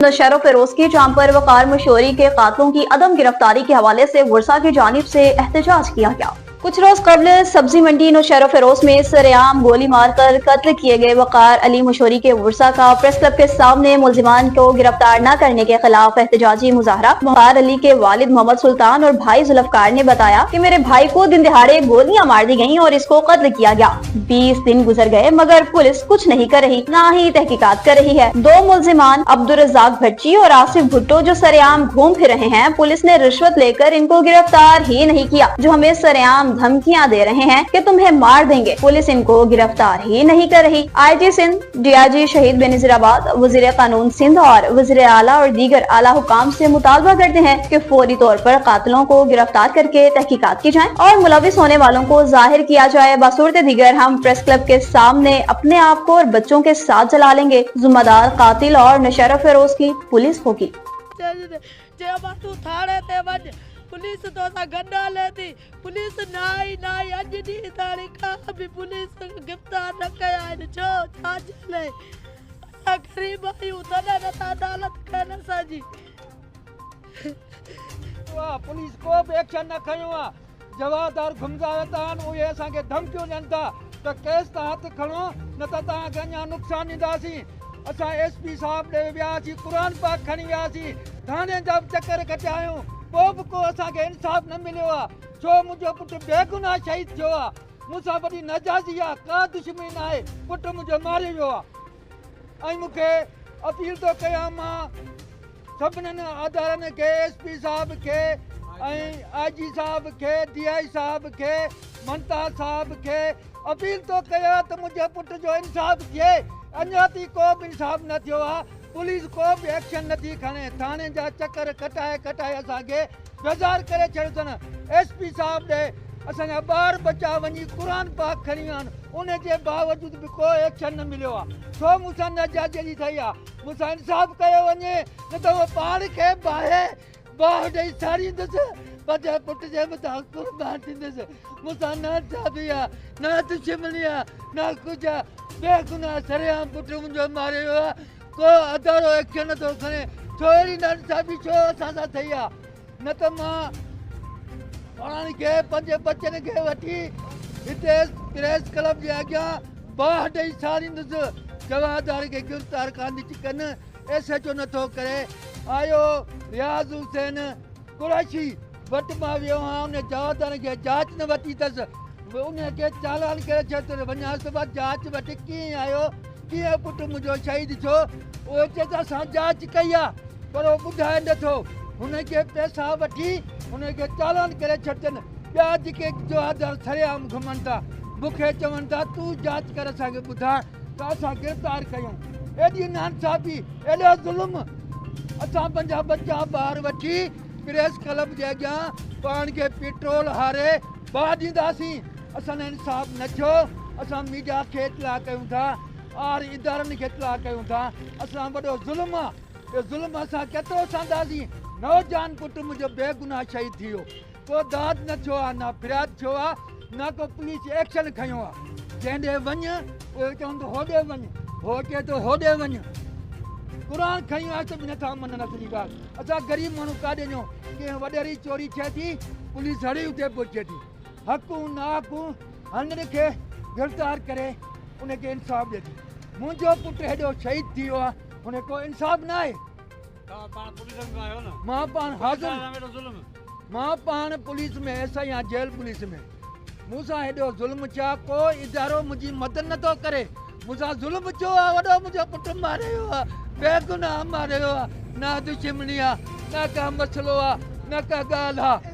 नौशेरा फिरोज की जाम पर वकार मशहूरी के कातलों की अदम गिरफ्तारी के हवाले से वर्सा की जानिब से एहतजाज किया गया। कुछ रोज कबल सब्जी मंडी नौशेरा फिरोज में सरेआम गोली मारकर कत्ल किए गए वकार अली मशहूरी के वर्सा का प्रेस क्लब के सामने मुलजिमान को गिरफ्तार न करने के खिलाफ एहतजाजी मुजाहरा। वकार अली के वालिद मोहम्मद सुल्तान और भाई जुल्फकार ने बताया कि मेरे भाई को दिन दिहाड़े गोलियां मार दी गयी और इसको कत्ल किया गया। 20 दिन गुजर गए मगर पुलिस कुछ नहीं कर रही, न ही तहकीकात कर रही है। दो मुलजिमान अब्दुल रज़ाक भट्टी और आसिफ भुट्टो जो सरेआम घूम फिर रहे हैं, पुलिस ने रिश्वत लेकर इनको गिरफ्तार ही नहीं किया। जो हमें सरेआम धमकियां दे रहे हैं कि तुम्हें मार देंगे, पुलिस इनको गिरफ्तार ही नहीं कर रही। IG सिंध, DIG शहीद बेनजीराबाद, वजीर कानून सिंध और वजीर आला और दीगर आला हुकाम से मुतालबा करते हैं कि फौरी तौर पर कातिलों को गिरफ्तार करके तहकीकात की जाए और मुलविस होने वालों को जाहिर किया जाए। बसूरत दीगर हम प्रेस क्लब के सामने अपने आप को और बच्चों के साथ जला लेंगे। जिम्मेदार कातिल और नौशेरा फिरोज की पुलिस होगी। पुलिस तो सा गड्ढा लेती, पुलिस नाई अज दी तारीख भी पुलिस गिरफ्तार न कया है। छो छा चले गरीब आयु तने न अदालत कन साजी पुलिस को भी एक्शन न खयो। जवाबदार घुमजावतान उहे असां के धमकियूं ॾियनि था त केस त हथ खणो न त तव्हांखे अञा नुक़सान ॾींदासीं। असां SP साहब ॾे वियासीं, क़ुरान पाक खणी वियासीं, थाने जा चक्कर कटिया आहियूं, पोइ बि को असांखे इंसाफ़ न मिलियो आहे। छो मुंहिंजो पुटु बेगुनाह शहीद थियो आहे। मूंसां वॾी नाजाइज़ी आहे, का दुश्मनी न आहे, पुटु मुंहिंजो मारे वियो आहे। ऐं मूंखे अपील थो कयां मां सभिनीनि अदालतनि खे, SP साहब खे ऐं IG साहब खे, DI साहब खे, मंता साहब खे अपील थो कयां त मुंहिंजे पुट जो इंसाफ़ थिए। अञा ताईं को बि इंसाफ़ न थियो आहे। पुलिस को भी एक्शन नथी खणे। थाने जा चक्कर कटाए असांखे बेज़ार करे छॾियो अथनि। SP साहब ॾे असांजा ॿार बचा वञी क़ुरान पाक खणी विया आहिनि, उन जे बावजूद बि को एक्शन न मिलियो आहे। छो मूंसां नाजाइज़ी थी आहे? मूंसां इंसाफ़ कयो वञे, न त उहो ॿार खे बाहि ॾेई साड़ींदुसि, पंहिंजे पुट जे मथां क़ुर्बान थींदुसि। मूंसां न चाबी आहे, न दुश्मनी आहे, न कुझु आहे। बेगुनाह सरेआम पुटु मुंहिंजो मारे वियो आहे। को अदारो एक्शन नथो खणे। छो अहिड़ी नाइंसाफ़ी छो असां सां थी आहे? न त मां पाण खे पंहिंजे बचनि खे वठी हिते प्रेस क्लब जे अॻियां बाहि ॾेई साड़ींदुसि। जवाबदार खे गिरफ़्तार कान थी कनि। SHO नथो करे। आयो रियाज़ हुसैन कुरैशी वटि मां वियो आहियां, उन जवाबदार खे जांच न वरिती अथसि, उनखे चालान करे छॾियो वञासि त जांच वटि कीअं आयो, कीअं पुटु मुंहिंजो शहीद थियो। उहो चए त असां जांच कई आहे, पर उहो ॿुधाए नथो। हुनखे पैसा वठी हुनखे चालान करे छॾिजनि। ॿिया जेके जवाबदार सरेआम घुमनि था, मूंखे चवनि था तूं जांच कर, असांखे ॿुधाए त असां गिरफ़्तार कयूं। एॾी नाइंसाफ़ी, एॾो ज़ुल्म। असां पंहिंजा बचा ॿार वठी प्रेस क्लब जे अॻियां पाण खे पेट्रोल हारे बाहि ॾींदासीं। असांजो इंसाफ़ न थियो। असां मीडिया खे इतला कयूं था और इदारनि खे इतला कयूं था। असां वॾो ज़ुल्म आहे, इहो ज़ुल्म असां केतिरो सहंदासीं। नौजवान पुटु मुंहिंजो बेगुनाह शहीद थी वियो। को दाद न थियो आहे, न फ़रियाद थियो आहे, न को पुलिस एक्शन खयो आहे। जंहिं ॾे वञ उहो चवंदो होॾे वञ, हो चए थो होॾे वञ। क़ुरान खणी विया त बि नथा मञनि। असली ॻाल्हि, असां ग़रीब माण्हू काॾे वञूं? कंहिं वॾेरी चोरी थिए थी, पुलिस हड़ी उते पहुचे थी। हक़ूं नाकूं हंधि खे गिरफ़्तार करे उनखे इंसाफ़ ॾिए थी। मुंहिंजो पुटु हेॾो शहीद थी वियो आहे, हुन को इंसाफ़ न आहे। मां पाण हाज़िर, मां पाण पुलिस में SI आहियां, जेल पुलिस में। मूंसां हेॾो ज़ुल्म छा, को इदारो मुंहिंजी मदद नथो करे। मूंसां ज़ुल्म थियो आहे, वॾो मुंहिंजो पुटु मारे वियो आहे, बेगुनाह मारे वियो आहे। न दुश्मनी आहे, न का मसइलो आहे, न का ॻाल्हि आहे।